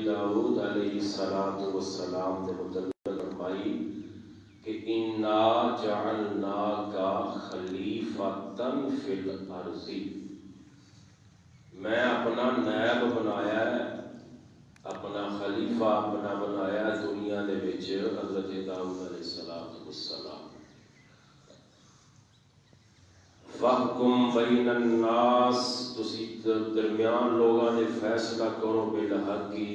داؤد علیہ السلام نے متعلق فرمائی کہ انا جعلناک خلیفۃ فی الارض، میں اپنا نائب بنایا ہے، اپنا خلیفہ اپنا بنایا دنیا دے وچ حضرت داؤد علیہ السلام۔ فَحْكُم بَيْنَ النَّاسِ، تسی درمیان لوگاں دے فیصلہ کرو بالحق کی،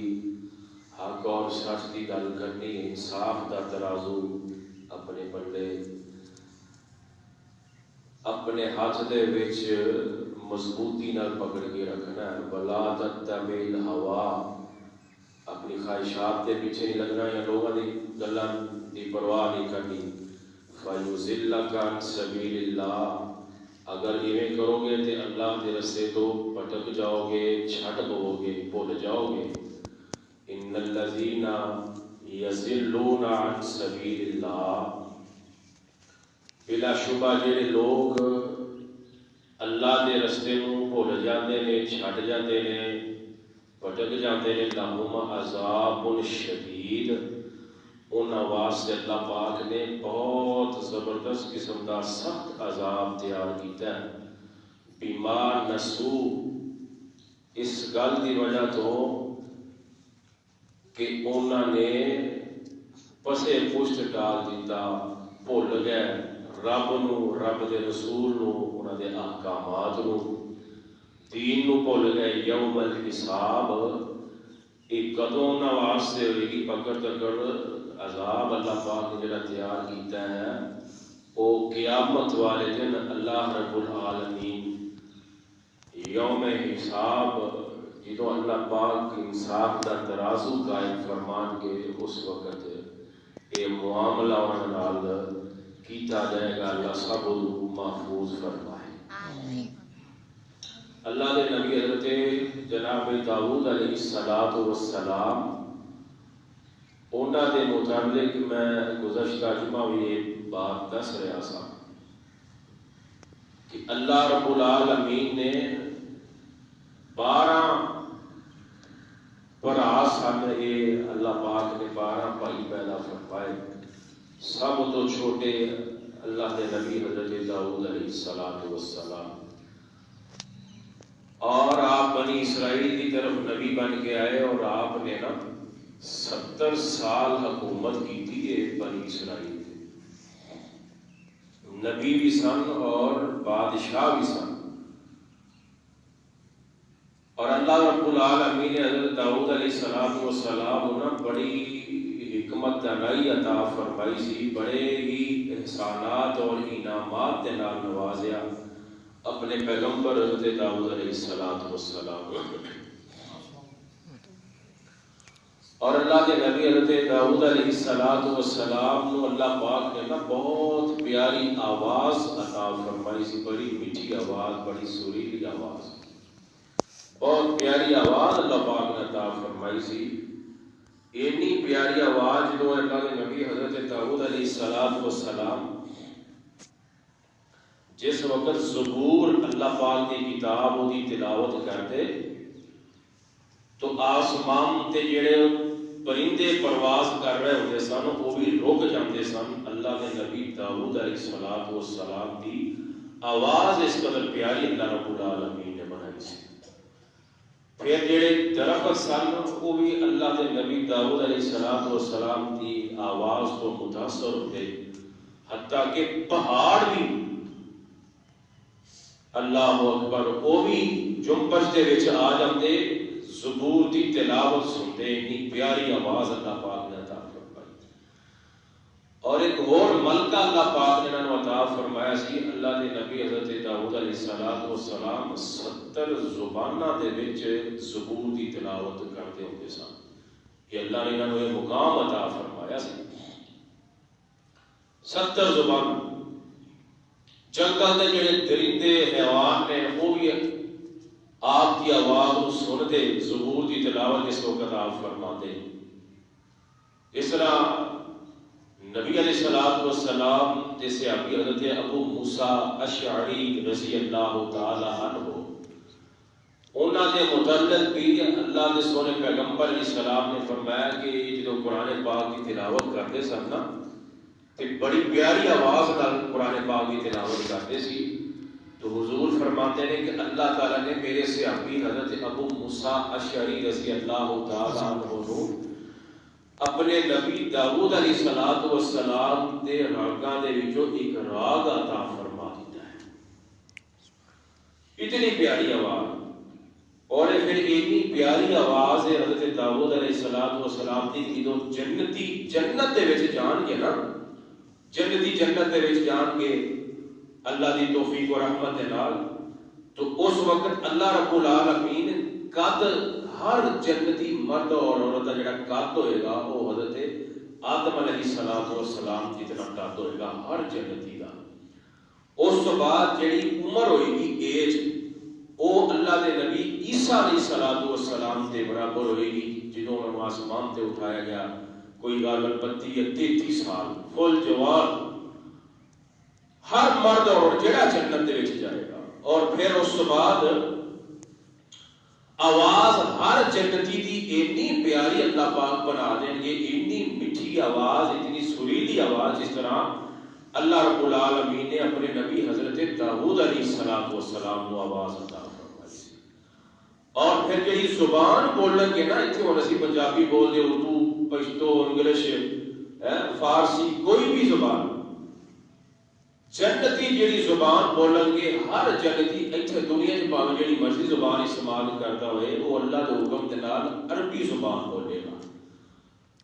حق اور سچ دی گل کرنی، انصاف دا ترازو اپنے بندے اپنے ہاتھ دے وچ مضبوطی نال پکڑ کے رکھنا ہے۔ وَلَا تَتَّبِعِ الْهَوَىٰ، اپنی خواہشات دے پیچھے نہیں لگنا یا لوگاں دی گلاں دی پرواہ نہیں کرنی۔ فَيُضِلَّكَ عَن سَبِيلِ اللَّهِ، اگر ایویں کرو گے تو اللہ کے رستے تو پٹک جاؤ گے، چھٹ پو گے، بھول جاؤ گے۔ ان الذین یضلون عن سبیل اللہ، بلا شبہ جڑے لوگ اللہ کے رستے نو بھول جاتے ہیں، چھٹ جاتے ہیں، پٹک جاتے ہیں، لہم عذاب شدید، ان واسطے اللہ پاک نے بہت زبردست قسم کا سخت عذاب تیار کیتا ہے۔ بما نسو، اس گل کی وجہ تو کہ انہوں نے پسے پشت ڈال دیتا، بھول گئے رب نو، رب دے رسول نو، انہوں دے احکامات نو، دین نو بھول گئے۔ یوم الحساب، ایک کدوں انہوں واسطے ہوئے گی پکڑ تکڑ عذاب اللہ پاک نے جڑا تیار کیتا ہے وہ قیامت والے دن اللہ رب العالمین یوم حساب، جدو اللہ پاک انصاف کا ترازو قائم فرمان کے اس وقت یہ معاملہ انہوں نال کیتا جائے گا۔ اللہ سب محفوظ فرمائے۔ اللہ کے نبی حضرت جناب داؤد علیہ السلام، انہوں کے متعلق میں گزشتہ جمعہ بھی یہ بات دس رہا سا کہ اللہ رب العالمین نے 12 بھرا سن، یہ اللہ پاک نے 12 بھائی پیدا فرمائے، سب تو چھوٹے اللہ کے نبی حضرت داؤد علیہ السلام، اور آپ بنی اسرائیل کی طرف نبی بن کے آئے، اور آپ نے نا 70 سال حکومت کی تھی یہ بنی اسرائیل، نبی بھی سن اور بادشاہ بھی سن۔ اور اللہ رب العالمین نے حضرت داؤد علیہ السلام انہیں بڑی حکمت دانائی عطا فرمائی سی، بڑے ہی احسانات اور انعامات کے نال نوازیا اپنے پیغمبر حضرت داؤد علیہ السلام۔ اور اللہ کے نبی حضرت داؤد علیہ السلام نو اللہ پاک نے نا بہت پیاری آواز عطا فرمائی سی، بڑی میٹھی آواز، بڑی سریلی آواز، بہت پیاری آواز اللہ پاک نے عطا فرمائی سی۔ اتنی پیاری آواز جو اللہ کے نبی حضرت داؤد علیہ السلام جس وقت زبور اللہ پاک کی کتاب وہ تلاوت کرتے تو آسمان تے جڑے پرندے پرواز کر رہے ہوتے سن وہ بھی رک جاتے سن۔ اللہ کے نبی داؤد علیہ السلام کی آواز اس قدر پیاری اللہ رب العالمین نے بنائی سی۔ پھر جڑے درخت سن وہ بھی اللہ کے نبی داؤد علیہ السلام کی آواز کو متاثر ہوتے، حتیٰ کہ پہاڑ بھی اللہ اکبر وہ بھی جنبش دے وچ آ جاندے، زبور دی تلاوت سنتے، اتنی پیاری آواز اللہ پاک نے عطا فرمائی۔ اور ایک اور ملکہ اللہ پاک نے انہوں عطا فرمایا سی، اللہ کے نبی حضرت داؤد علیہ السلام 70 زباناں دے وچ زبور دی تلاوت کرتے ہوتے سن، کہ اللہ نے انہوں یہ مقام عطا فرمایا سی۔ 70 زبان، جنگل کے جڑے درندے حیوان نے وہ بھی آپ کی آواز کو سنتے، زبور کی تلاوت اس وقت آپ فرماتے۔ اس طرح نبی علیہ السلام جیسے ابھی حضرت ابو موسیٰ اشعری رضی اللہ تعالی عنہ، انہوں نے متعلق بھی اللہ کے سونے پیغمبر علیہ السلام نے فرمایا کہ جب قرآن پاک کی تلاوت کرتے سن نا تو بڑی پیاری آواز نال قرآن پاک کی تلاوت کرتے سی، تو حضور فرماتے ہیں کہ اللہ تعالیٰ نے میرے صحابی حضرت ابو موسیٰ اشعری رضی اللہ تعالیٰ عنہ کو اپنے نبی داؤد علیہ السلام دے راگاں دے وچوں ایک راگ عطا فرما دیتا ہے، اتنی پیاری آواز، اور پھر اتنی پیاری آواز ہے حضرت داؤد علیہ السلام کی جدوں جنتی جنت دے وچ جان گے نا، جنتی جنت دے وچ جان گے اللہ دی توفیق و رحمت دے نال، تو اس وقت اللہ رب العالمین قد ہر جنتی مرد اور عورت کا جڑا قد ہوئے گا وہ حضرت آدم علیہ السلام جتنا قد ہوئے گا ہر جنتی کا۔ اس تو بعد جڑی عمر ہوئے گی ایج وہ اللہ دے نبی عیسیٰ علیہ السلام دے برابر ہوئے گی، جنہوں نے آسمان تے اٹھایا گیا، کوئی غالباً 32 یا 33 سال فل جوان ہر مرد اور جڑا جنت دے وچ جائے گا۔ اور پھر اس تو بعد آواز ہر جنتی دی اتنی پیاری اللہ پاک بنا دیں گے، اتنی میٹھی آواز، اتنی سریلی آواز، جس طرح اللہ رب العالمین نے اپنے نبی حضرت داؤد علیہ السلام کو آواز عطا فرمائی۔ اور پھر جڑی زبان بولن گے نا، اتنے ہن اسی پنجابی بول دے، اردو، پشتو، انگلش، فارسی، کوئی بھی زبان، جنتی جڑی زبان بولن گے ہر جنتی اتنے دنیا چ پاویں جڑی مرضی زبان استعمال کرتا ہوئے وہ اللہ کے حکم کے نال عربی زبان بولے گا،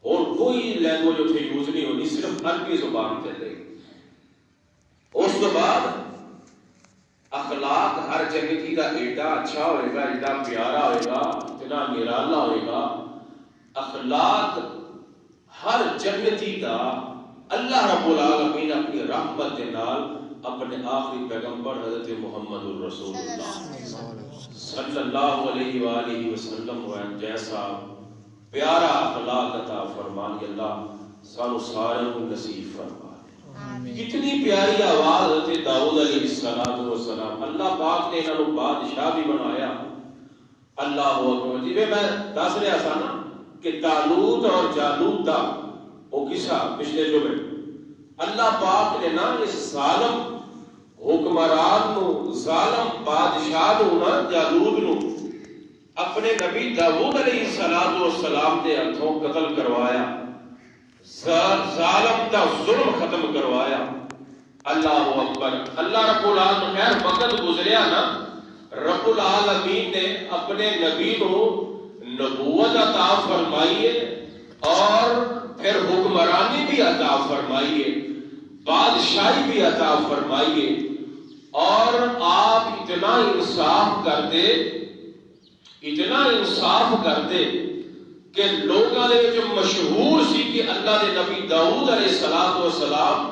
اور کوئی لینگویج اتنے یوز نہیں ہونی، صرف عربی زبان چلے گی۔ اس کے بعد اخلاق ہر جنتی کا ایڈا اچھا ہوئے گا، ایڈا پیارا ہوئے گا، اتنا نرالا ہوئے گا، اخلاق ہر جنتی کا اللہ رب العالمین اپنی رحمت کے نال اپنے آخری پیغمبر حضرت محمد الرسول اللہ صلی اللہ علیہ وآلہ وسلم جیسا پیارا اخلاق عطا فرمائے، اللہ سانو سارے کو نصیب فرمائے۔ کتنی پیاری آواز حضرت داؤد علیہ السلام، اللہ پاک نے انہاں نوں بادشاہ بھی بنایا۔ اللہ اکبر، جی میں دس رہا سا نا کہ طالوت اور جالوت دا وہ قصہ پچھلے جو میں اللہ پاک نے نا اس ظالم حکمران نو، ظالم بادشاہ نو نا، جالوت نو اپنے نبی داؤد علیہ السلام دے ہتھوں قتل کروایا، ظالم دا ظلم ختم کروایا۔ اللہ اکبر، اللہ رب العالمین، خیر وقت گزریا نا، رب العالمین نے اپنے نبی کو نبوت عطا فرمائی ہے، اور پھر حکمرانی بھی عطا فرمائی ہے، بادشاہی بھی عطا فرمائی ہے، اور آپ اتنا انصاف کرتے، اتنا انصاف کرتے کہ لوگوں نے جو مشہور سی کہ اللہ دے نبی داؤد علیہ السلام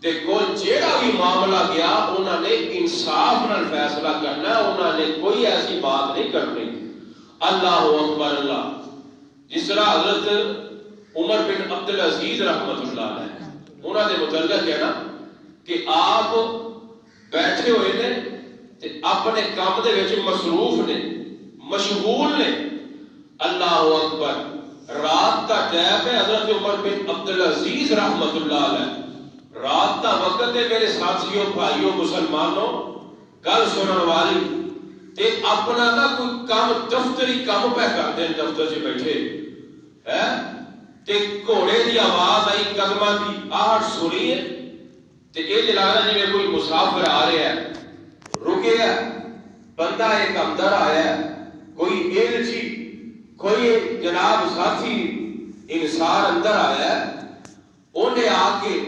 تے کول جیڑا بھی معاملہ گیا انہوں نے انصاف نال فیصلہ کرنا، انہوں نے کوئی ایسی بات نہیں کرنی۔ اللہ اکبر، اللہ جس طرح حضرت عمر بن عبدالعزیز رحمت اللہ علیہ انہوں نے متعلق ہے نا کہ آپ بیٹھے ہوئے نے تے اپنے کام دے وچ مصروف نے، مشغول نے۔ اللہ اکبر، رات کا ٹائم ہے، حضرت عمر بن عبدالعزیز رحمت اللہ علیہ، رات کا وقت ہے میرے ساتھیوں، بھائیوں، مسلمانوں، گل سنن والی، تے اپنا نا کوئی کام دفتری کام پہ کرتے ہیں، دفتر سے بیٹھے ہے تے گھوڑے دی آواز آئی، قدماں دی آہٹ سنی ہے تے یہ جلانا جی میں کوئی مسافر آ رہا ہے، رکے ہے، بندہ ایک اندر آیا ہے، کوئی ایلچی، کوئی جناب ساتھی انسان اندر آیا ہے، انہیں آ کے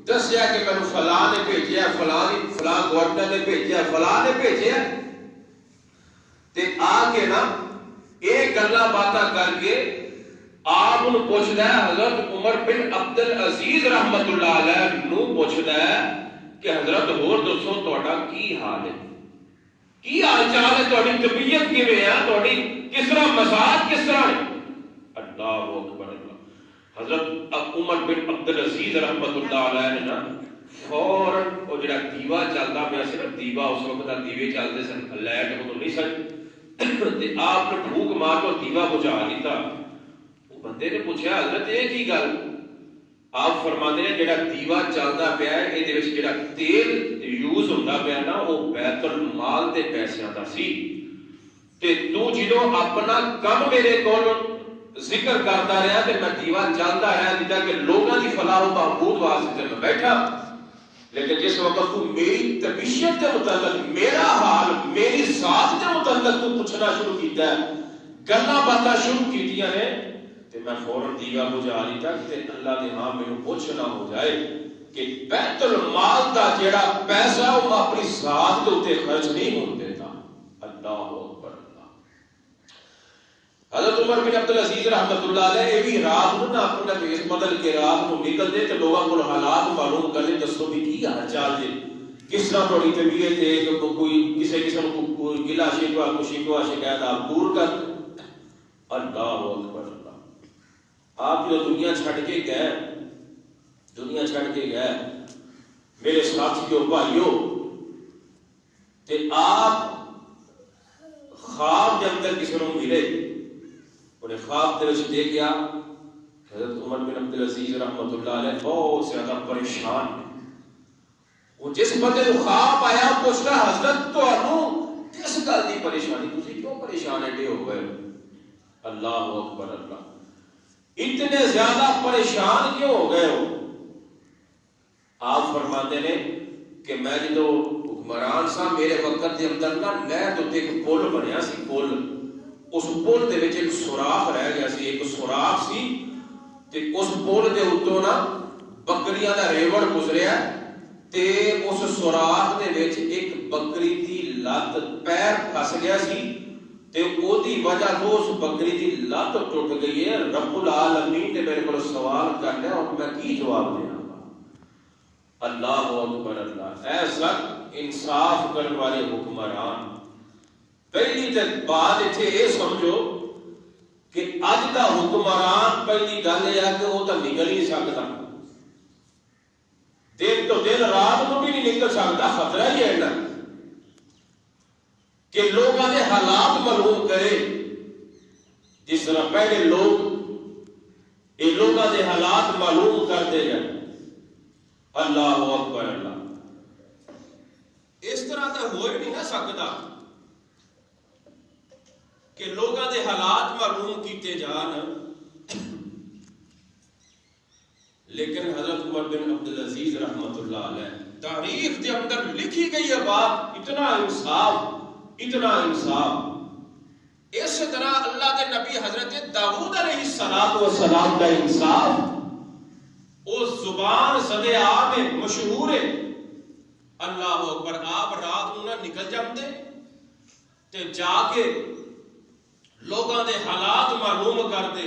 دسیا کہ میں فلاں نے بھیجیا، فلاں گورنر نے بھیجیا، فلاں نے بھیجیا، تے آ کے نا ایک گلاں باتاں کر کے آپ انہوں پوچھتا ہے، حضرت عمر بن عبدالعزیز رحمت اللہ علیہ نو پوچھتا ہے کہ حضرت ہور دسو تہاڈا کی حال ہے، کی حال چال ہے، تہاڈی طبیعت کیویں ہے، تہاڈی کس طرح مزاج کس طرح ہے؟ اللہ اکبر، اللہ حضرت عمر بن عبدالعزیز رحمت اللہ علیہ نے نا فوراً وہ جڑا دیوا چلتا پیا سی نا، دیوا اس وقت دیوے چلتے سن، لائٹ ادوں نہیں سن، تے آپ نے پھوک مار کے دیوا بجھا دیتا. بندے نے پوچھا حضرت یہ کی گل؟ آپ فرماتے ہیں جڑا دیوا چلتا پیا ہے یہ جڑا تیل یوز ہوتا پیا نا وہ بیت المال دے پیسیاں دا سی. تے تو جدوں اپنا کم میرے کول ذکر کرتا رہا تے میں دیوا چلتا رہا دیتا کہ لوگوں کی فلاح و بہبود واسطے میں بیٹھا. لیکن جس وقت تو میری طبیعت کے متعلق میرا حال میری ذات کے متعلق تو پوچھنا شروع کیتا ہے گلاں باتاں شروع کیتیاں نے تے میں فوراً دیوا بجھا لیتا کہ اللہ دے ہاں مینوں پوچھ نہ ہو جائے کہ بیت المال دا جڑا پیسہ وہ اپنی ذات کے اوتے خرچ نہیں ہون دیتا. اللہ اکبر. حضرت عمر بن عبد العزیز رحمۃ اللہ علیہ یہ بھی رات کو نہ اپنا ویس بدل کے رات کو نکل دے تو لوگوں کو حالات معلوم کر لے دسو بھی کی حال چال ہے کس طرح تھوڑی طبیعت ہے کہ کوئی کسی قسم کو کوئی گلا شکوہ کو شکوہ شکایت آپ دور کر. اللہ اکبر. اللہ آپ جو دنیا چھڑ کے گئے میرے ساتھیوں بھائیوں تے آپ خواب کے اندر کسی کو ملے انہیں خواب دے وچ دیکھیا حضرت عمر بن عبد العزیز رحمۃ اللہ علیہ بہت زیادہ پریشان. وہ جس بندے کو خواب آیا پوچھنا حضرت تانوں کس گل دی پریشانی تسی کیوں پریشان ایڈے ہو گئے؟ اللہ اکبر. اللہ اتنے زیادہ پریشان کیوں ہو گئے ہو؟ آپ فرماتے ہیں کہ میں جدو حکمران سا میرے وقت دے اندر نا نہر تو ایک پل بنیا سی. پل اس پل دے وچ ایک سوراخ رہ گیا سی. ایک سوراخ سی تے اس پل دے اوتوں نا بکریاں دا ریوڑ گزریا تے اس سوراخ دے وچ ایک بکری دی لت پیر پھس گیا سی تے او دی وجہ تو اس بکری دی لت ٹوٹ گئی ہے. رب العالمین نے میرے کو سوال کرنا ہے اور میں کی جواب دینا؟ اللہ اکبر. اللہ ایسا انصاف کرنے والے حکمران. پہلی بات اتنے یہ سمجھو کہ اج کا حکمران پہلی گل یہ ہے کہ وہ تو نکل نہیں سکتا. دن تو دن رات کو بھی نہیں نکل سکتا. خطرہ ہی ہے کہ لوگوں نے حالات معلوم کرے جس طرح پہلے لوگ یہ لوگوں نے حالات معلوم کرتے جائیں. اللہ اکبر. اللہ اس طرح تو ہو ہی نہیں نہ سکتا کہ لوگوں کے حالات معلوم کیتے جان. لیکن حضرت عمر بن عبد العزیز رحمۃ اللہ علیہ تاریخ کے اندر لکھی گئی ہے بات. اتنا انصاف. اس طرح اللہ کے نبی حضرت داؤد علیہ السلام کا انصاف اس زبان صدے آپ میں مشہور ہے. اللہ اکبر. آپ رات نہ نکل جاتے تے جا کے لوگوں دے حالات معلوم کرتے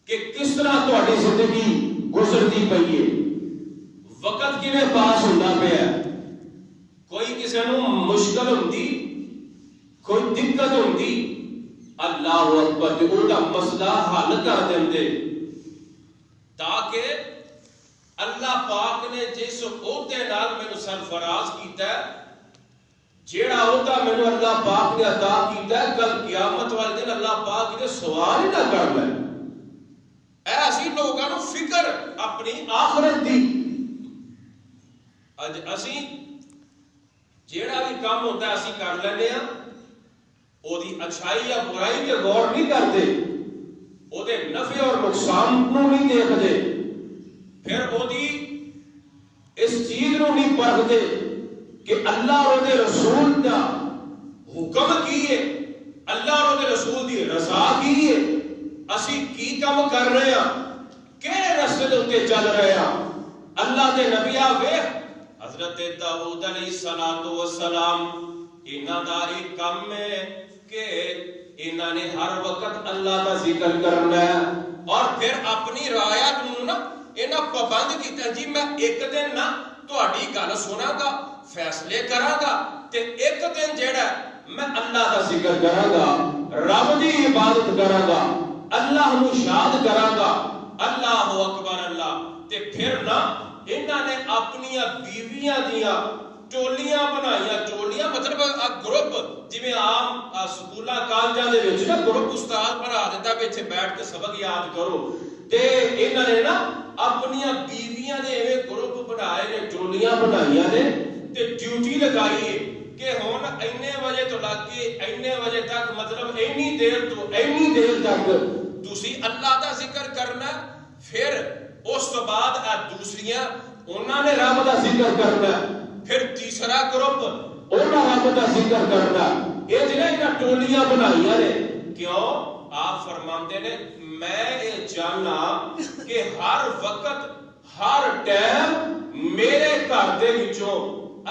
کہ کس طرح تہاڈی زندگی گزرتی پئی ہے, وقت کیویں پاس ہوندا پیا, کوئی کسی نوں مشکل ہوندی کوئی دقت ہوندی. اللہ اکبر. تے اوندا مسئلہ حل کر دیندے تاکہ اللہ پاک نے جس عہدے نال مینوں سرفراز کیتا ہے جیڑا عہدہ مینوں اللہ پاک نے عطا کیتا ہے کل قیامت والے دن اللہ پاک نے سوال ہی نہ کر لے. ایسی لوگوں کو فکر اپنی آخرت دی. اج اسی جیڑا بھی کام ہوتا ہے اسی کر لینے ہاں او دی اچھائی یا برائی تے غور نہیں کرتے, او دے نفع اور نقصان کو نہیں دیکھتے, پھر او دی اس چیز کو نہیں پرکھتے کہ اللہ اور دے رسول دا حکم کی ہے, اللہ اور دے رسول دی رضا کی ہے, اسی کی کام کر رہے ہیں, کہڑے راستے دے اوتے چل رہے ہیں. اللہ دے نبی ویکھ حضرت داؤد علیہ السلام انہاں دا ایک کام ہے کہ انہاں نے ہر وقت اللہ کا ذکر کرنا ہے اور پھر اپنی رعایت نوں نا انہاں پابند کیتا جی میں ایک دن نا تہاڈی گل سناں گا فیصلے کراں گا تے ایک دن جیڑا میں اللہ کا ذکر کراں گا, رب دی عبادت کراں گا, اللہ نو شاد کراں گا. اللہ اکبر. اللہ تے پھر نا انہاں نے اپنی بیویاں دیاں ਟੋਲੀਆਂ ਬਣਾਈਆਂ। ਟੋਲੀਆਂ ਮਤਲਬ ਗਰੁੱਪ, ਜਿਵੇਂ ਆਮ ਸਕੂਲਾਂ ਕਾਲਜਾਂ ਦੇ ਵਿੱਚ ਨਾ ਗਰੁੱਪ ਉਸਤਾਦ ਪੜ੍ਹਾ ਦਿੰਦਾ ਵੀ ਇੱਥੇ ਬੈਠ ਕੇ ਸਬਕ ਯਾਦ ਕਰੋ, ਤੇ ਇਹਨਾਂ ਨੇ ਨਾ ਆਪਣੀਆਂ ਬੀਵੀਆਂ ਦੇ ਐਵੇਂ ਗਰੁੱਪ ਬਣਾਏ ਨੇ, ਟੋਲੀਆਂ ਬਣਾਈਆਂ ਨੇ, ਤੇ ਡਿਊਟੀ ਲਗਾਈ ਹੈ ਕਿ ਹੁਣ ਇੰਨੇ ਵਜੇ ਤੋਂ ਲੱਗ ਕੇ ਇੰਨੇ ਵਜੇ ਤੱਕ, ਮਤਲਬ ਇੰਨੀ ਦੇਰ ਤੋਂ ਇੰਨੀ ਦੇਰ ਤੱਕ ਤੁਸੀਂ ਅੱਲਾਹ ਦਾ ਜ਼ਿਕਰ ਕਰਨਾ। ਫਿਰ ਉਸ ਤੋਂ ਬਾਅਦ ਆ ਦੂਸਰੀਆਂ ਉਹਨਾਂ ਨੇ ਰੱਬ ਦਾ ਜ਼ਿਕਰ ਕਰਨਾ। ਫਿਰ ਤੀਸਰਾ ਗਰੁੱਪ ਉਹਨਾਂ ਰੱਬ ਦਾ ਜ਼ਿਕਰ ਕਰਨਾ। ਇਹ ਜਿਹੜੀਆਂ ਟੋਲੀਆਂ ਬਣਾਈਆਂ ਨੇ, ਕਿਉਂ? ਆਪ ਫਰਮਾਉਂਦੇ ਨੇ ਮੈਂ ਇਹ ਚਾਹਨਾ ਕਿ ਹਰ ਵਕਤ ਹਰ ਟਾਈਮ ਮੇਰੇ ਘਰ ਦੇ ਵਿੱਚੋਂ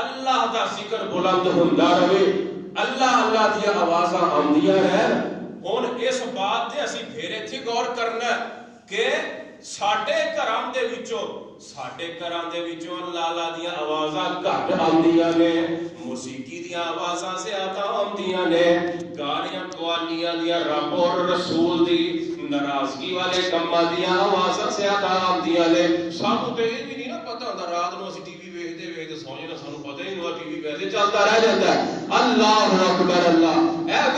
ਅੱਲਾਹ ਦਾ ਜ਼ਿਕਰ ਬੁਲੰਦ ਹੁੰਦਾ ਰਹੇ, ਅੱਲਾਹ ਅੱਲਾਹ ਦੀਆਂ ਆਵਾਜ਼ਾਂ ਆਉਂਦੀਆਂ ਰਹਿਣ। ਹੁਣ ਇਸ ਬਾਤ ਤੇ ਅਸੀਂ ਫਿਰ ਇੱਥੇ ਗੌਰ ਕਰਨਾ ਕਿ ਸਾਡੇ ਘਰਾਂ ਦੇ ਵਿੱਚੋਂ ਅੱਲਾਹ ਦੀਆਂ ਆਵਾਜ਼ਾਂ ਘੱਟ ਆਉਂਦੀਆਂ ਨੇ, ਮੌਸੀਕੀ ਦੀਆਂ ਆਵਾਜ਼ਾਂ ਜ਼ਿਆਦਾ ਆਉਂਦੀਆਂ ਨੇ, ਗਾਲੀਆਂ ਗਵਾਲੀਆਂ ਦੀਆਂ, ਰੱਬ ਔਰ ਰਸੂਲ ਦੀ ਨਾਰਾਜ਼ਗੀ ਵਾਲੇ ਕੰਮਾਂ ਦੀਆਂ ਆਵਾਜ਼ਾਂ ਜ਼ਿਆਦਾ ਆਉਂਦੀਆਂ ਨੇ। ਸਾਨੂੰ ਤੇ ਇਹ ਵੀ ਨਹੀਂ ਨਾ ਪਤਾ ਹੁੰਦਾ, ਰਾਤ ਨੂੰ ਅਸੀਂ ਟੀਵੀ ਵੇਖਦੇ ਸੌਂ ਜਾਣਾ, ਸਾਨੂੰ ਪਤਾ ਹੀ ਨਹੀਂ ਟੀਵੀ ਵੈਸੇ ਚੱਲਦਾ ਰਹਿ ਜਾਂਦਾ। ਅੱਲਾਹੁ ਅਕਬਰ ਅੱਲਾਹ। ਇਹ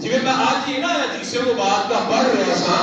ਜਿਵੇਂ ਮੈਂ ਅੱਜ ਹੀ ਨਾ ਹਦੀਸ ਮੁਬਾਰਕ ਪੜ੍ਹ ਰਿਹਾ ਸਾਂ,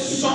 100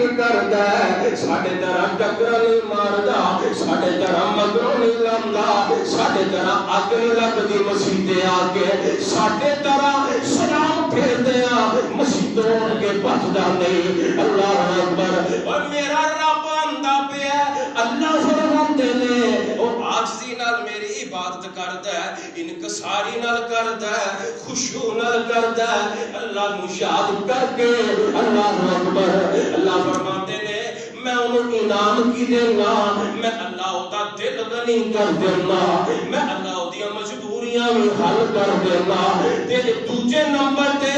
کے کردا ہے ساڈے طرح ٹکرا نہیں ماردا ساڈے طرح مگروں نہیں لاندا ساڈے طرح اگ نہیں لگدی مسیتے آ کے ساڈے طرح سلام پھیردیاں مسیتوں کے بچدا نہیں اللہ اکبر اور میرا رب آندا پیا اللہ فرماندے نے او عاجزی نال میری عبادت کردا ہے انکساری نال کردا ہے خشوع نال کردا ہے اللہ نو یاد کر کے اللہ اکبر اللہ فرماتے نے میں انہوں انعام کی دینا میں اللہ دا دل غنی کر دینا میں اللہ دی مجبوریاں بھی حل کر دینا تے دوجے نمبر تے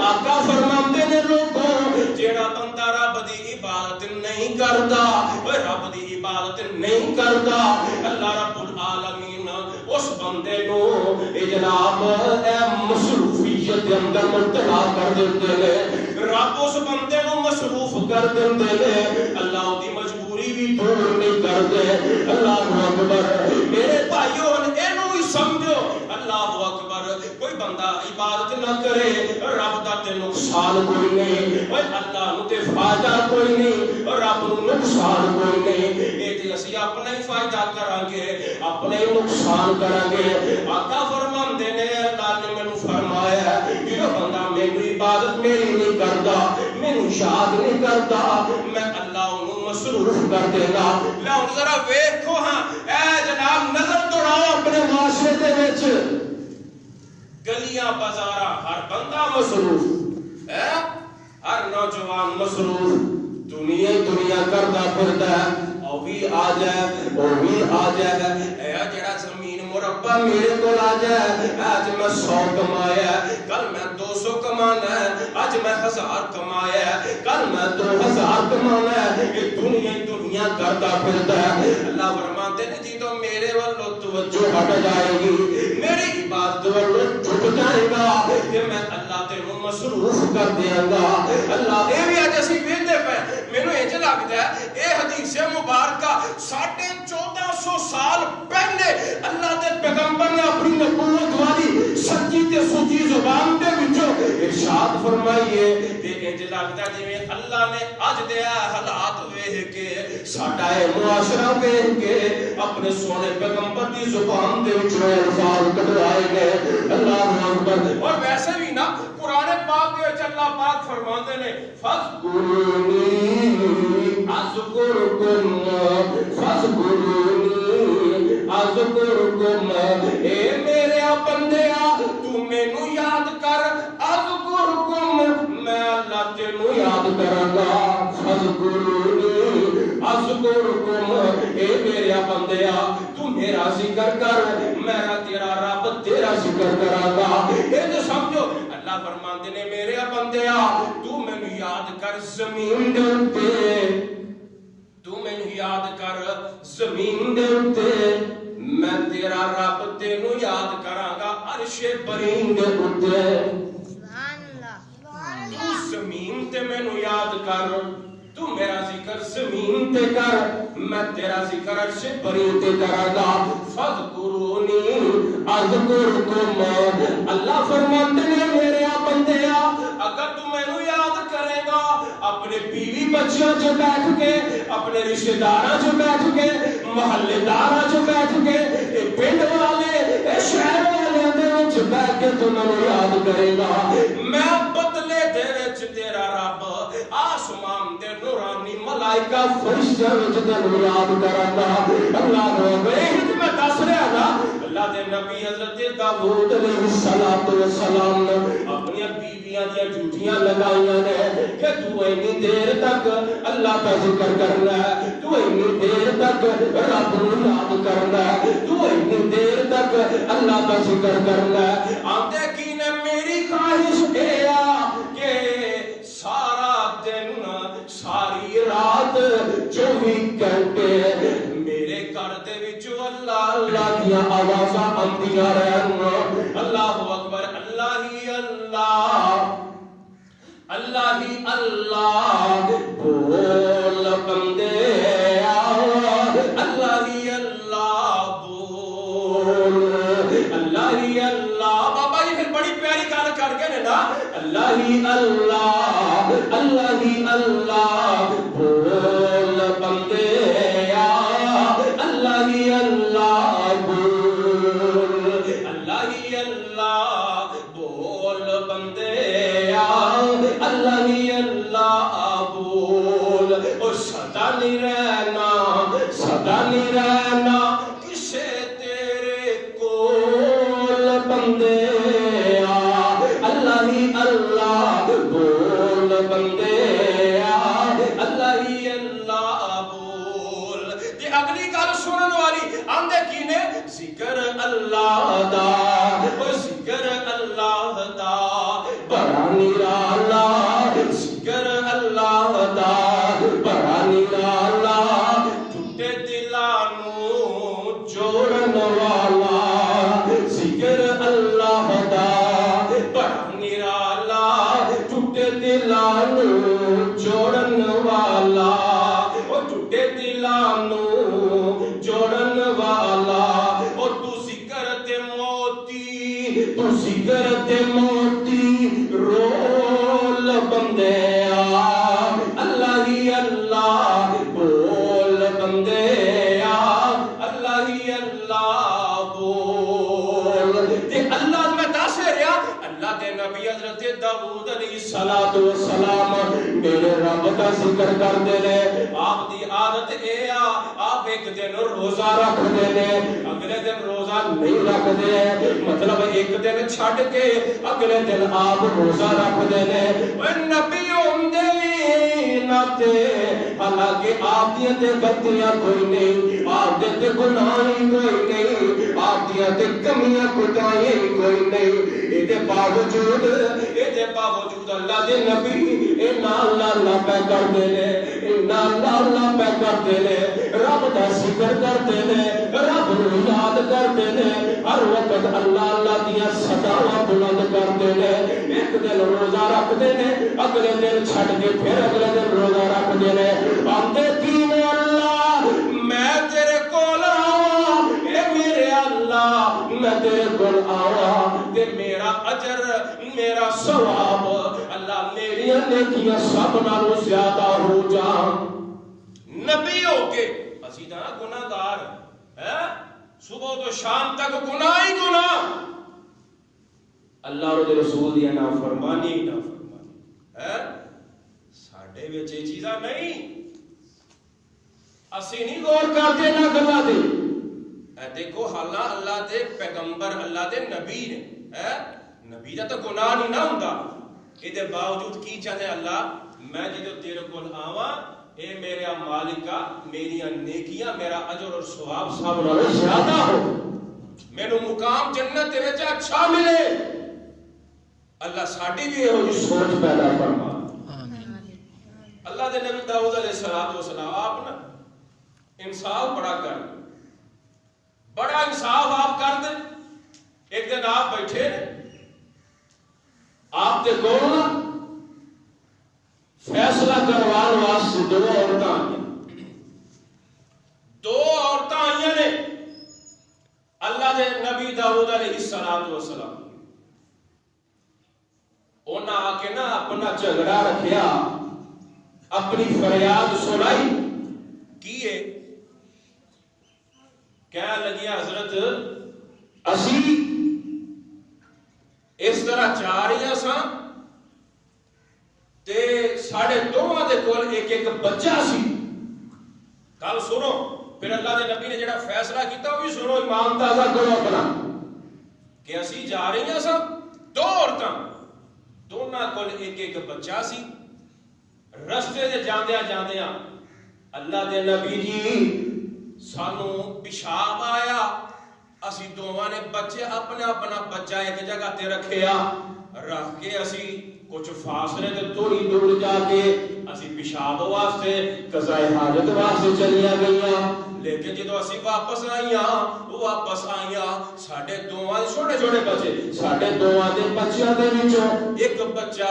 آقا فرماتے نے لوگوں جیڑا بندہ رب دی عبادت نہیں کردا او رب دی عبادت نہیں کردا اللہ رب العالمین اس بندے نو جناب اے مصروفیت دے اندر مبتلا کر دیندے نے رب اس بندے نو مصروف کر دیندے نے اللہ دی مجبوری بھی دور نہیں کردے اللہ اکبر میرے بھائیو اینو ہی سمجھو اللہ اکبر کوئی بندہ عبادت نہ کرے رب دا تے نقصان کوئی نہیں اوے اللہ نو تے فائدہ کوئی نہیں رب نو نقصان کوئی نہیں اے تے اسی اپنا ہی فائدہ کران گے اپنے ہی نقصان کران گے آقا فرماندے نے اللہ نے مینوں فرمایا کہ بندہ میری عبادت میری نہیں کردا مینوں یاد نہیں کردا میں اللہ انہوں مصروف کر دینا لے ذرا ویکھو ہاں اے جناب نظر دوڑاؤ اپنے معاشرے دے وچ گلیاں بازاراں ہر بندہ مصروف ہے ہر نوجوان مصروف دنیا کردا پھردا ہے او بھی آ جائے او بھی آ جائے اے جڑا زمین مربع میرے کول آ جائے اج میں 100 کمایا کل میں 200 کمانا ہے اج میں 1000 کمایا کل میں 2000 کمانا ہے یہ دنیا کردا پھردا ہے اللہ فرماتے ہیں جی تو میرے والوں توجہ ہٹ جائے گی میری عبادت والوں جھک جائے گا کہ میں اللہ تینوں مصروف کر دیاں گا اللہ اے بھی اج اسی ویندے پے مینوں انج لگدا ہے اے حدیث مبارکہ 1450 سال پہلے اللہ دے پیغمبر نے اپنی نبوت والی سچی تے سچی زبان دے وچوں ارشاد فرمائیے تے انج لگدا جویں اللہ نے اج دے حالات ویکھ کے ساڈا اے معاشرہ ویکھ کے اپنے سونے پیغمبر دی زبان دے وچوں الفاظ کڈوائے گئے اللہ اکبر اور ویسے بھی نا قرآن پاک کے وچ اللہ پاک فرماندے نے فذکرونی اذکرکم فذکرونی اذکرکم اے میرے بندیا تو مینوں یاد کر اذکرکم میں اللہ تینوں یاد کراں گا فذکرونی اذکرکم اے میرے بندیا تو میرا ذکر کر میرا تیرا رب تیرا ذکر کراں گا اے تو سمجھو اللہ فرماندے نے میرے بندیا تو مینوں یاد کر زمین دے اوتے تو مینوں یاد کر زمین دے اوتے میں تیرا رب تینوں یاد کراں گا عرش برین دے اوتے سبحان اللہ تو زمین تے مینوں یاد کر تو میرا ذکر زمین تے کر میں تیرا ذکر عرش برین تے کراں گا فذکرونی اذکرکم اللہ فرماندے نے میرے بندیا اگر تو مینوں یاد کرے گا اپنے بیوی بچیاں جو بیٹھ کے اپنے رشتہ داراں جو بیٹھ کے محلے داراں جو بیٹھ کے اے پنڈ والے اے شہر والے دے وچ بیٹھ کے تو مینوں یاد کرے گا میں بدلے دے وچ تیرا رب آسمان دے نورانی ملائکہ فرشتیاں وچ تینوں یاد کراں گا اللہ اکبر میں دس رہا نا اللہ دے نبی حضرت داؤد علیہ السلام نے اپنی بیویاں دی جھوٹیاں لگائیاں نے کہ تو اتنی دیر تک اللہ کا ذکر کرنا ہے تو اتنی دیر تک رب کو یاد کرنا ہے تو اتنی دیر تک اللہ کا ذکر کرنا ہے آندے کی نے میری خواہش اے کہ سارا دن ساری رات 24 گھنٹے میرے گھر دے وچوں اللہ اللہ دیا آوازاں آندیاں رہن اللہ اکبر اللہ ہی اللہ اللہ ہی اللہ بول بندے اللہ ہی اللہ بول اللہ ہی اللہ بابا جی پھر بڑی پیاری گل کر کے نا اللہ ہی اللہ اللہ ہی اللہ پتا نہیں رہنا کسے تیرے کول بندے اللہ ہی اللہ بول بندے اللہ ہی اللہ بول. تے اگلی گل سنن والی آندے کی نے ذکر اللہ دا ذکر اللہ دا بڑا نرالا ذکر اللہ دا بڑا نرالا ٹوٹے دلاں نوں جوڑن والا ذکر اللہ دا بڑا نرالا ٹوٹے دلاں نوں جوڑن والا او ٹوٹے دلاں نوں جوڑن والا او تو ذکر تے موتی رول بندے اللہ ہی اللہ بول بندے اللہ ہی اللہ بول. تے اللہ میں دس رہا اللہ دے نبی حضرت داؤد علیہ السلام میرے رب کا ذکر کرتے رہے. آپ دی عادت اے آپ ایک دن روزہ رکھ دے اگلے دن روزہ نہیں رکھ دے مطلب ایک دن چھڑ کے اگلے دن آپ روزہ رکھ دے نبی ہوندے ناتے حالانکہ آپ دیاں تے غلطیاں کوئی نہیں آپ دے تے گناہ کوئی نہیں آپ دیاں تے کمیاں کوتاہیاں کوئی نہیں اے باوجود اللہ دے نبی اے نال پہ کرتے نے نال پہ کرتے نے رب دا ذکر کرتے نے رب نو یاد کرتے نے ہر وقت اللہ دیاں صداواں بلند کرتے نے. ایک دن روزہ رکھتے نے اگلے دن چھڑ کے پھر اگلے دن روزہ رکھتے نے آندے کی نے اللہ میں تیرے کول آواں اے میرے اللہ میں تیرے کول آواں تے میرا اجر میرا ثواب اللہ میری نیکیاں سب نالوں زیادہ ہو جان. نبی ہو کے اسی دا گناہگار ہے صبح تو شام تک گناہ ہی گناہ اللہ اور رسول دی نافرمانی ہے ساڈے وچ یہ چیزاں نہیں اسی نہیں غور کرتے نہ گلاں دے. اے دیکھو حالاں اللہ دے پیغمبر اللہ دے نبی نے نبی دا تو گناہ نہیں نہ ہوندا اے دے باوجود کی چاہتے اللہ میں جدوں تیرے کول آواں اے میرے مالکا میری نیکیاں میرا اجر اور ثواب سب نالوں زیادہ ہو مینوں مقام جنت دے وچ اچھا ملے. اللہ ساڈی بھی یہ سوچ پیدا فرما آمین. اللہ دے نبی داؤد علیہ السلام آپ نا انصاف بڑا انصاف آپ کر دیں. ایک دن آپ بیٹھے آپ دے کول فیصلہ کروان واسطے دو عورتاں آئیاں نے اللہ دے نبی داؤد علیہ السلام انہاں آ کے نا اپنا جھگڑا رکھیا اپنی فریاد سنائی کیے کہنے لگیا حضرت اسی اس طرح جا رہی ساں تے ساڑھے دوواں دے کول ایک ایک بچہ سی. گل سنو پھر اللہ دے نبی نے جڑا فیصلہ کیتا وہ بھی سنو ایمان تازہ کرو اپنا کہ اسی جا رہی ساں دو عورتاں دونوں کول ایک ایک بچہ سی. رستے دے جاندیاں اللہ دے نبی جی سانو پیشاب آیا اسی دوواں نے بچے اپنا بچہ ایک جگہ تے رکھ کے اسی کچھ فاصلے تے تھوڑی دور جا کے اسی پیشاب واسطے قضاء حاجت واسطے چلیاں گئیاں. لیکن جدو اسی واپس آئیاں ساڈے دوواں چھوٹے بچے ساڈے دوواں دے بچیاں دے وچوں ایک بچہ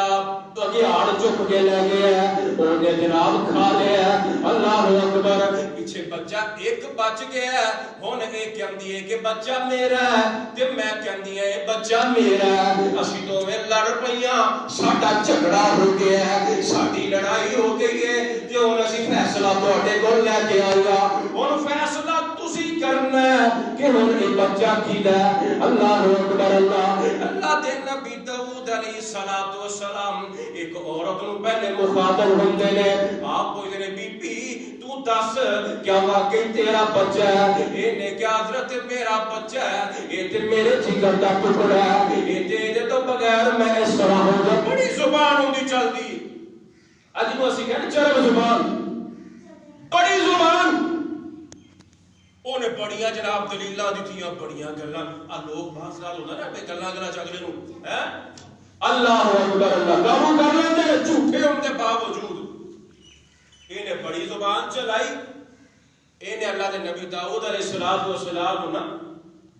بگیاڑ چک کے لے گیا اونے جناب کھا لیا. اللہ اکبر. پیچھے بچہ ایک بچ گیا ہن اے کہندی ہے کہ بچہ میرا ہے تے میں کہندی ہے بچہ میرا ہے. اسی دوویں لڑ پئیاں ساڈا جھگڑا ہو گیا ہے ساڈی لڑائی ہو گئی ہے تے ہن اسی فیصلہ تواڈے کول لے کے آیا. ہن فیصلہ تسی کرنا ہے کہ ہن اے بچہ کیدا ہے. اللہ اکبر. اللہ دے نبی داؤد علیہ السلام ایک عورت نو پہلے مخاطب ہوندے نے. آپ پوچھدے نے بی بی تو دس کیا واقعی تیرا بچہ ہے؟ انہیں کیا حضرت میرا بچہ ہے، یہ تے میرے جگر دا ٹکڑا ہے، یہ تے تو بغیر میں اس طرح ہو جا۔ بڑی زبان ہوندی چل دی اج نو اسی کہنے چرب زبان، بڑی زبان، انہیں بڑیاں جناب دلیلاں دتیاں، بڑیاں گلاں۔ آ لوگ بعض رات ہوندا نا بے گلاں گلاں چگلے نو ہے اللہ اکبر، اللہ قابو کر لیندے جھوٹے ہون دے باوجود۔ انہیں بڑی زبان چلائی، انہیں اللہ دے نبی داؤد علیہ السلام نا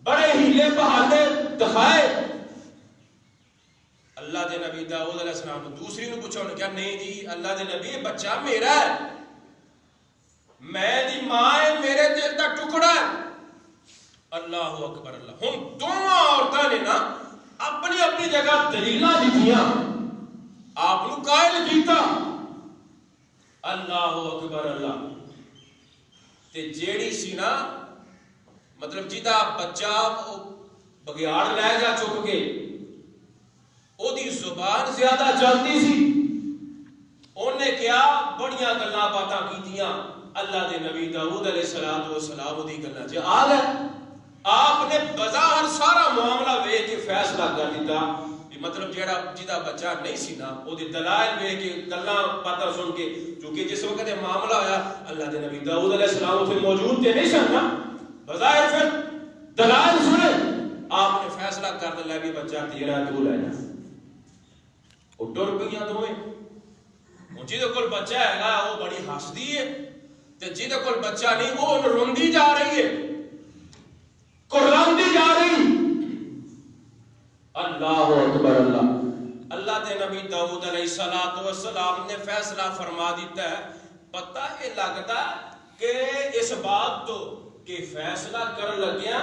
بڑے ہیلے بہانے دکھائے۔ اللہ دے نبی داؤد علیہ السلام کو دوسری نے پوچھا، انہوں نے کہا نہیں جی اللہ دے نبی بچہ میرا ہے، میں دی ماں ہے، میرے دل دا ٹکڑا ہے۔ اللہ اکبر اللہ۔ ہم دونوں عورتوں نے نا اپنی اپنی جگہ دلیلاں دتیاں، آپ نو قائل کیتا۔ اللہ اکبر اللہ۔ تے جیڑی سی نا مطلب جیدہ بچہ بگیاڑ لے جا چک کے او دی زبان زیادہ چلتی سی، انہیں کیا بڑیاں گلاں باتاں کیتیاں۔ اللہ دے نبی داؤد علیہ السلام دی گلاں چ آ گئے۔ آپ نے بظاہر سارا معاملہ ویکھ کے فیصلہ کر دیتا، مطلب جیڑا جیدہ بچہ نہیں سی نا او دی دلائل ویکھ کے گلاں باتاں سن کے، کیونکہ جس وقت معاملہ آیا اللہ دے نبی داؤد علیہ السلام اتنے موجود تھے نہیں سن نا، بظاہر پھر دلائل سنے آپ نے فیصلہ کر دیا بھی بچہ تیرا تو لے جا۔ وہ ٹر پئیاں دوویں، جہدے کول بچہ ہے نا وہ بڑی ہسدی ہے، تے جہدے کول بچہ نہیں وہ روندی جا رہی ہے، کرلاندی جا رہی۔ اللہ اکبر اللہ۔ اللہ دے نبی داؤد علیہ السلام نے فیصلہ فرما دیتا ہے۔ پتہ یہ لگتا کہ اس بات تو کہ فیصلہ کر لگیا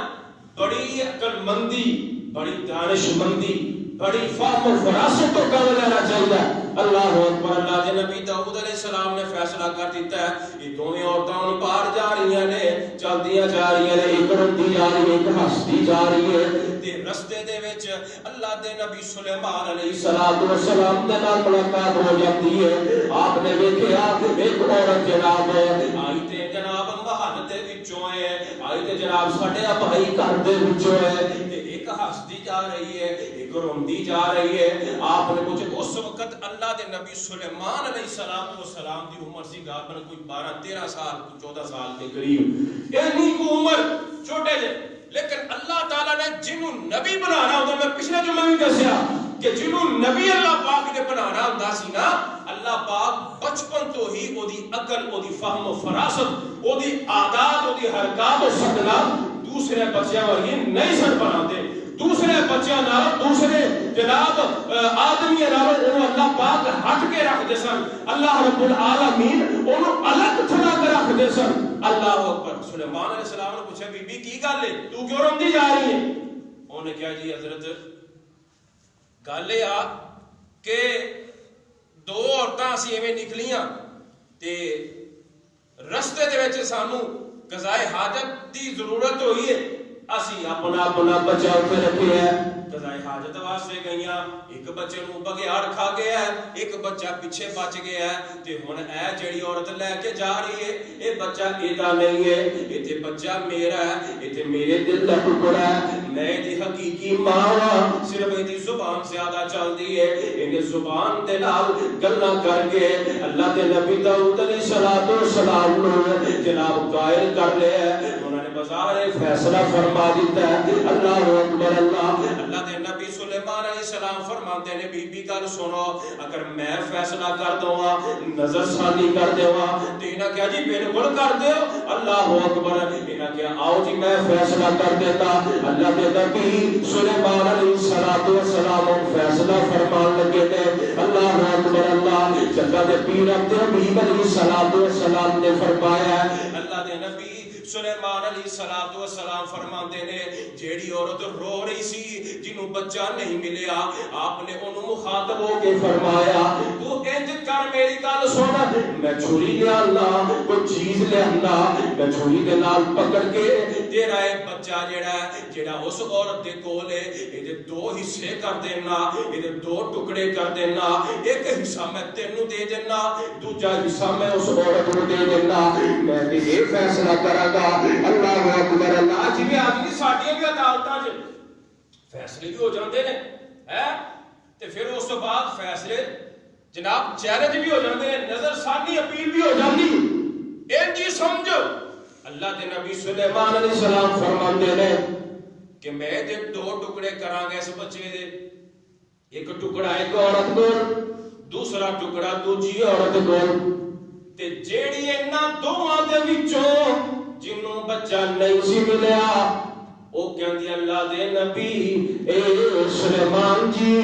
بڑی عقل مندی، بڑی دانش مندی، بڑی فہم و فراست تو کر لینا چاہیے۔ اللہ اکبر اللہ۔ دے نبی داؤد علیہ السلام نے فیصلہ کر دیتا ہے یہ دونوں عورتوں باہر جا رہی ہیں، چلدیاں جا رہی ہیں، ایک روندی جا رہی ہے، ایک ہسدی جا رہی ہے۔ تے رستے دے وچ اللہ دے نبی سلیمان علیہ السلام دے نال ملاقات ہو جاتی ہے۔ آپ نے ویکھیا ایک عورت جناب آئی تے جناب محل دے وچوں ہے، آئی تے جناب ساڈے بھائی گھر دے وچوں ہے، تے ایک ہسدی جا رہی ہے، ایک روندی جا رہی ہے۔ آپ نے کچھ اس وقت اللہ دے نبی سلیمان علیہ السلام دی عمر سی غالباً کوئی 12-13 سال 14 سال کے قریب، اتنی کو عمر چھوٹے جے، لیکن اللہ تعالیٰ نے جنہوں نبی بنانا ہوتا، میں پچھلے جمعہ بھی دسیا کہ جنہوں نبی اللہ پاک نے بنانا ہوتا سی نا، اللہ پاک بچپن تو ہی او دی عقل، او دی فہم و فراست، او دی عادات، او دی حرکات و سکنات دوسرے بچیاں ورگی نہیں سن بناتے۔ دوسرے بچیاں نال، دوسرے جناب آدمی نال اللہ پاک ہٹ کے رکھ دے سن، اللہ رب العالمین انہوں الگ تھڑا کے رکھ دے سن۔ اللہ اکبر۔ سلیمان علیہ السلام نے پوچھا بی بی کی گل ہے، تو کیوں روندی جا رہی ہے؟ انہوں نے کہا جی حضرت گل یہ آ کہ دو عورتاں اسی ایویں نکلیاں تے رستے دے وچ سانو قضائے حاجت دی ضرورت ہوئی ہے، اسی اپنا بچہ پہ رکھے ہے، قضائے حاجت واسطے گئیاں، ایک بچے نو بگیاڑ کھا گیا ہے، ایک بچہ پیچھے بچ گیا ہے، تے ہن اے جڑی عورت لے کے جا رہی ہے اے بچہ ایدا نہیں ہے، اے تے بچہ میرا ہے، اے تے میرے دل دا ٹکڑا ہے، میں دی حقیقی ماں ہاں، صرف دی زبان زیادہ چلدی ہے، انہیں زبان دے نال گلاں کر کے اللہ دے نبی داؤد علیہ السلام نو جناب قائل کر لیا، انہوں نے بازار فیصلہ فرما دیتا ہے۔ اللہ اکبر اللہ۔ اللہ دے نبی سلیمان علیہ السلام فرماتے ہیں بی بی گل سنو، اگر میں فیصلہ کر دوں نظر ثانی کر دوں تو انہاں کیا جی بالکل کر دیو۔ اللہ اکبر۔ انہاں کیا آؤ جی میں فیصلہ کر دیتا۔ اللہ دے نبی سلیمان علیہ السلام فیصلہ فرمان لگے تھے۔ اللہ اکبر اللہ۔ جگہ دے پیر عبد الحمید علیہ السلام نے فرمایا ہے، اللہ دے نبی سلیمان علیہ السلام فرماندے نے جیڑی عورت رو رہی سی جنہوں بچہ نہیں ملیا، آپ نے انہوں مخاطب ہو کے فرمایا تو انج کر میری گل سن، میں چھری لے آنا، کوئی چیز لے آنا، میں چھری دے نال پکڑ کے تیرا اے بچہ جڑا اس عورت دے کول ہے اے دو حصے کر دینا، اے دو ٹکڑے کر دینا، ایک حصہ میں تینوں دے دینا، دوجا حصہ میں اس عورت کو دے دینا، میں تے یہ فیصلہ کراں گا۔ اللہ اکبر اللہ جی آدمی ساڈیاں بھی عدالتاں وچ فیصلے بھی ہو جاندے نے تے پھر اس تو بعد فیصلے جناب چیلنج بھی ہو جاندے ہیں، نظر ثانی اپیل بھی ہو جاندی۔ ان جی سمجھو اللہ دے نبی سلیمان علیہ السلام فرماندے نے کہ میں تے دو ٹکڑے کراں گا اس بچے دے، ایک ٹکڑا ایک عورت کو، دوسرا ٹکڑا دوجی عورت کو، تے جیڑی انہاں دوواں دے وچوں جنوں بچہ نہیں سی ملیا او کہندی اللہ دے نبی اے سلیمان جی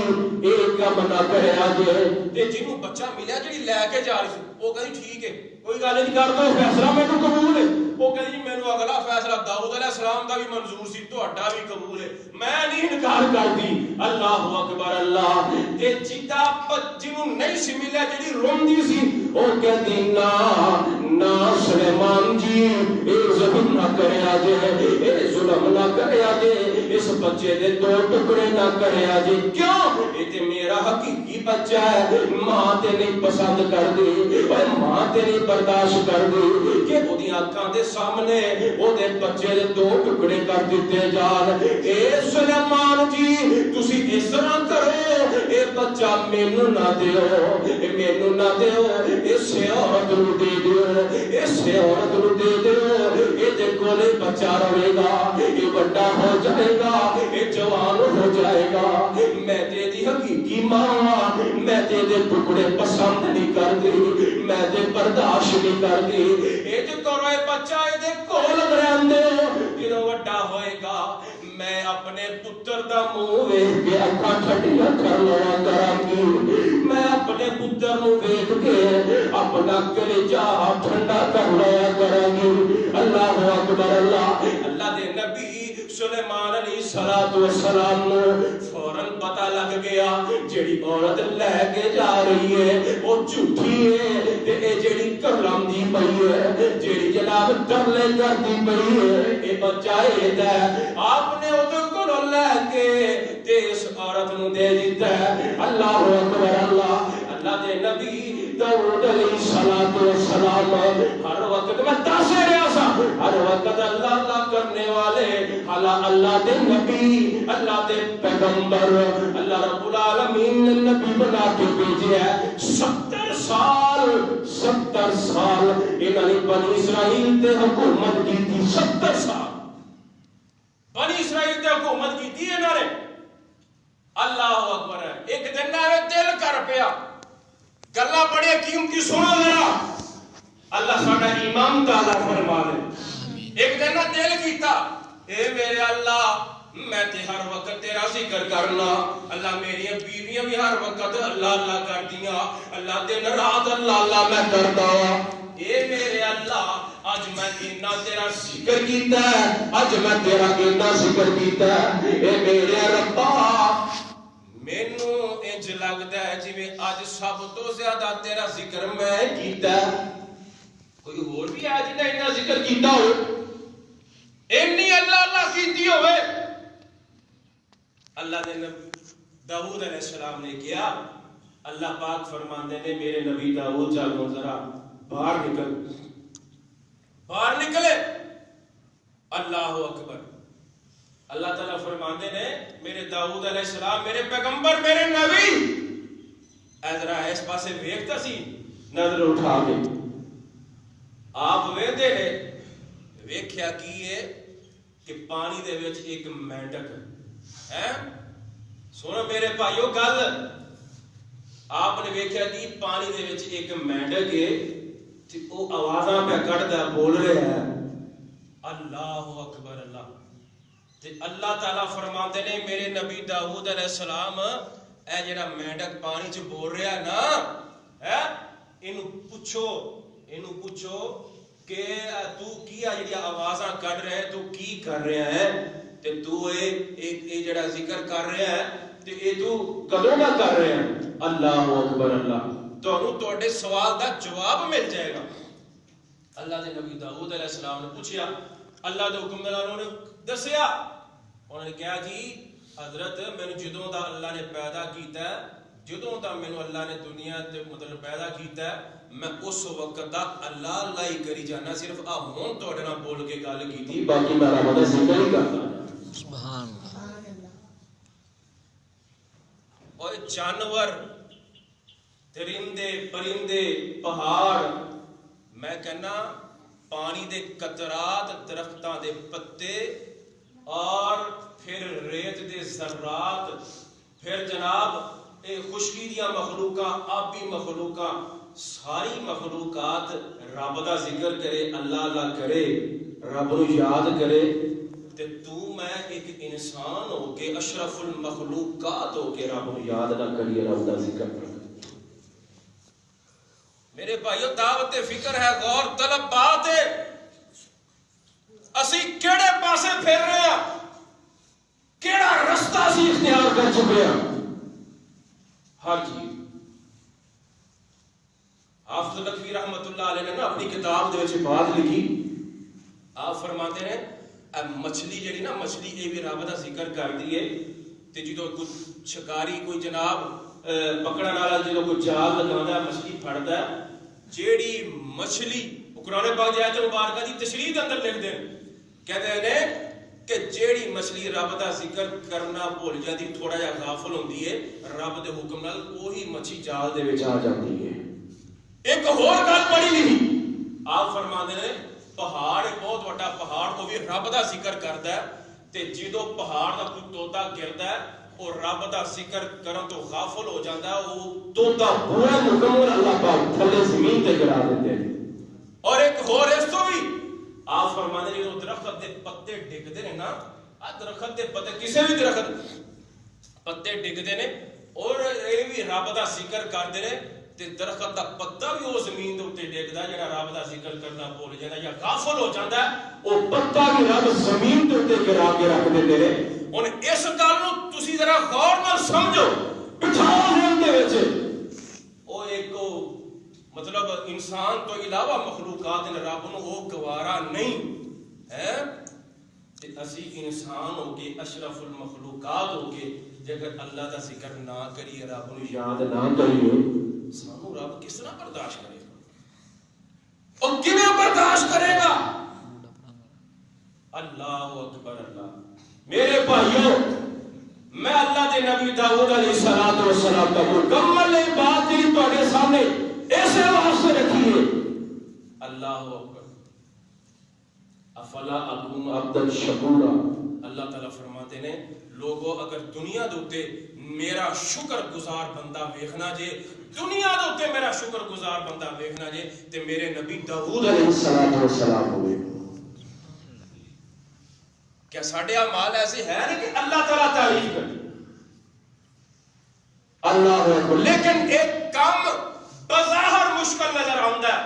اے کم نہ کریا جے، تے جنوں بچہ ملیا جڑی لے کے جا رہی سی او کہندی ٹھیک ہے کوئی گل نہیں کر دو فیصلہ مینوں قبول ہے، وہ کہندی جی مینوں اگلا فیصلہ داؤد علیہ السلام دا بھی منظور سی تہاڈا بھی قبول ہے، میں نہیں انکار کردی۔ اللہ اکبر اللہ تے جدا جنوں نہیں سی ملیا جڑی روندی سی او کہندی نا سلیمان جی اے ظلم نہ کریا جے، اے ظلم نہ کریا جے، اس بچے دے دو ٹکڑے نہ کریا جے، کیوں اے تے میرا حقیقی بچہ ہے، ماں تے نہیں پسند کر دی اور ماں تے نہیں برداشت کر دی کہ او دی آنکھاں دے سامنے او دے بچے دے دو ٹکڑے کر دیتے جان۔ اے سلیمان جی تسی اس طرح کرو اے بچہ مینوں نہ دیو، اے مینوں نہ دیو، اس عورت نو دے دیو، اس عورت نو دے دیو، اے دے کولے بچہ رہے گا، اے بڑا ہو جائے گا، اے جوان ہو جائے گا، میں تے دی حقیقی ماں، میں تے دے ٹکڑے پسند نہیں کر دی، میں تے برداشت نہیں کر دی، اے جو کرو اے بچہ اے دے کول رہن دے، جدوں وڈا ہوئے گا میں اپنے پتر دا منہ ویکھ کے اکھاں ٹھنڈیاں کر لیا کراں گی، میں اپنے پتر نو ویکھ کے اپنا کلیجہ ٹھنڈا کر لیا کراں گی۔ اللہ اکبر اللہ اللہ دے نبی سلیمان علیہ السلام نو فوراً پتہ لگ گیا جیڑی عورت لے کے جا رہی ہے وہ جھوٹی ہے تے اے جیڑی کرلاندی پئی ہے جیڑی جناب ترلے کردی پئی ہے اے بچہ اے دا آپ نے اودے کولوں لے کے تے اس عورت نو دے دتا ہے۔ اللہ اکبر اللہ اللہ دے نبی داؤد علیہ السلام ہر وقت میں دس رہا سا ہر وقت اللہ اللہ کرنے والے حالا اللہ دے نبی اللہ دے پیغمبر اللہ رب العالمین نے نبی بنا کے بھیجے ہے 70 سال انہوں نے بنی اسرائیل تے حکومت کی تھی 70 سال بنی اسرائیل تے حکومت کی تھی انہوں نے۔ اللہ اکبر ہے ایک دن میں دل کر پیا گلا بڑے قیمتی سنو ذرا اللہ ساڈا امام تعالی فرما دے ایک دن میں دل کیتا اے میرے اللہ میں تے ہر وقت تیرا ذکر کرنا اللہ میری بیویاں بھی ہر وقت اللہ اللہ کر دیا اللہ دن رات اللہ اللہ میں کرتا اے میرے اللہ اج میں اتنا تیرا ذکر کیتا ہے اج میں تیرا اتنا ذکر کیتا ہے اے میرے ربا مینوں انج لگدا ہے جویں اج سب تو زیادہ تیرا ذکر میں کیتا ہے کوئی اور بھی ہے جنہیں اتنا ذکر کیتا ہو اینی اللہ اللہ کیتی ہوئے اللہ نے داؤد علیہ السلام نے کیا اللہ پاک فرماندے نے میرے نبی داؤد چلو ذرا باہر نکلے اللہ اکبر اللہ تعالیٰ فرماندے نے میرے داؤد علیہ السلام میرے پیغمبر میرے نبی اے ذرا اس پاسے ویکھتا سی نظر اٹھا کے آپ ویندے نے ویکھیا کی ہے کہ پانی دے وچ ایک مینڈک ہے سنو میرے بھائیو گل آپ نے ویکھیا کہ پانی دے وچ ایک مینڈک ہے تے او آوازاں پہ کڈدا بول رہا ہے اللہ اکبر اللہ تے اللہ تعالیٰ فرماتے نے میرے نبی داؤد علیہ السلام اے جڑا مینڈک پانی چ بول رہا ہے نا اینو پوچھو کہ تو کیا جڑی آوازاں کڈ رہا ہے تو کی کر رہا ہے تے تو اے جڑا ذکر کر رہا ہے تے اے تو کدوں نہ کر رہا ہے اللہ اکبر اللہ تانوں تواڈے سوال دا جواب مل جائے گا اللہ دے نبی داؤد علیہ السلام نے پوچھیا، اللہ دے حکم نال انہوں نے دسیا، انہوں نے کہا جی حضرت مینوں جدوں دا اللہ نے پیدا کیتا ہے، جدوں دا مینوں اللہ نے دنیا تے مطلب پیدا کیتا ہے، میں اس وقت دا اللہ اللہ ہی کری جانا، صرف آ ہون تہاڈے نال بول کے گل کیتی، باقی میں رب دا ذکر ہی کردا۔ سبحان اللہ۔ اور جانور، درندے پرندے، پہاڑ، میں کہنا پانی دے قطرات، درختاں دے پتے، اور پھر ریت دے ذرات، پھر جناب اے خشکی دیاں مخلوقاں، آبی مخلوقاں، ساری مخلوقات رب دا ذکر کرے، اللہ اللہ کرے، رب نو یاد کرے، تے تو میں ایک انسان ہو کے اشرف المخلوقات ہو کے رب نو یاد نہ کریے، رب دا ذکر کرے۔ میرے بھائیو دعوت فکر ہے، غور طلب بات ہے، اسی کیڑے پاسے پھر رہے ہیں، کیڑا رستہ اسی اختیار کر چکے ہیں، ہر چیز۔ حافظ لکھوی رحمت اللہ علیہ نے اپنی کتاب دے وچ بات لکھی، آپ فرماتے ہیں مچھلی جڑی نا، مچھلی یہ بھی رب دا ذکر کردی ہے، تے جدوں کوئی شکاری کوئی جناب پکڑن والا جدوں کوئی جال لگاوندا ہے، مچھلی پھڑدا ہے، جیڑی مچھلی قرآن پاک دی آیت مبارکہ دی تشریح دے اندر لکھ دے، کہتے ہیں کہ جیڑی مچھلی رب دا ذکر کرنا بھول جاتی، تھوڑا جا غافل ہوندی ہے، رب دے حکم نال وہی مچھلی جال دے وچ آ جاتی ہے۔ ایک اور گل پڑھی نہیں، آپ فرماتے ہیں پہاڑ ایک بہت بڑا پہاڑ، وہ بھی رب دا ذکر کردا ہے، تے جدوں پہاڑ دا کوئی توتا گردا ہے اور رب دا ذکر کرن تو غافل ہو جاندا ہے، وہ توتا پورا مکمل اللہ پاک تھلے زمین تے گرا دیندے ہیں۔ اور ایک اور اس تو بھی آپ فرماتے ہیں کہ درخت دے پتے ڈگدے نے نا، درخت دے پتے کسی بھی درخت پتے ڈگدے نے اور یہ بھی رب دا ذکر کردے نے، تے درخت دا پتا بھی وہ زمین دے اوتے ڈگدا جڑا رب دا ذکر کرنا بھول جاندا یا غافل ہو جاندا ہے، وہ پتا بھی رب زمین دے اوتے گرا کے رکھ دیندے نے۔ ہن اس گل نوں تسی ذرا غور نال سمجھو، بٹھاؤ ذہن دے وچ، او ایک مطلب انسان تو علاوہ مخلوقات نے رب نو وہ گوارا نہیں ہے، تے اسی انسان ہو کے اشرف المخلوقات ہو کے جگر اللہ دا ذکر نہ کریے، رب نو یاد نہ کریے، سانو رب کس طرح برداشت کرے گا اور کیویں برداشت کرے گا؟ اللہ اکبر اللہ۔ میرے بھائیو، میں اللہ دے نبی داؤد علیہ السلام کا مکمل بات تیری تواڈے سامنے ایسے واسطے رکھی ہے، اللہ اکبر۔ افلا اکون عبدا شکورا، اللہ تعالیٰ فرماتے ہیں لوگوں اگر دنیا دوتے میرا شکر گزار بندہ ویکھنا جے، دنیا دوتے میرا شکر گزار بندہ ویکھنا جے، تے میرے نبی داؤد علیہ السلام ہوئے۔ کیا ساڈے اعمال ایسے ہیں کہ اللہ تعالیٰ تعریف کرے؟ اللہ اکبر۔ لیکن ایک کام بظاہر مشکل نظر آندا ہے،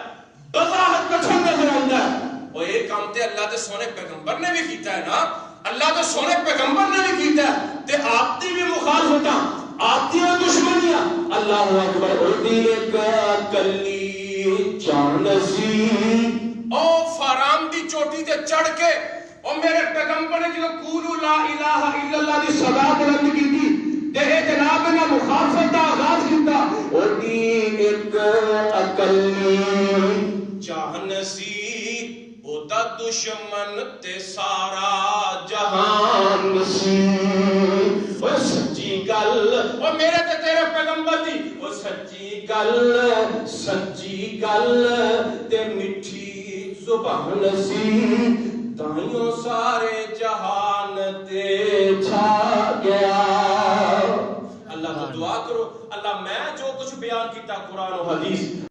بظاہر کٹھن نظر آندا ہے، اور یہ کام تے اللہ دے سونے پیغمبر نے بھی کیتا ہے نا، اللہ دے سونے پیغمبر نے بھی کیتا ہے، تے آپ دی بھی مخالفتاں، آپ دی دشمنیاں، اللہ اکبر۔ اڑدی ایک کلی چانسی، او فارام دی چوٹی تے چڑھ کے اور میرے پیغمبر نے جو قولوا لا الہ الا اللہ دی صدا بلند کیتی، تے جناب نے مخالفت دا آغاز کیتا، اڑدی ایک اکلی چانسی، دا دشمن تے سارا جہان سی، او سچی گل، او میرے تے تیرے پیغمبر دی، او سچی گل تے میٹھی زبان سی، تائیوں سارے جہان تے چھا گیا۔ اللہ کو دعا کرو، اللہ میں جو کچھ بیان کیتا قرآن و حدیث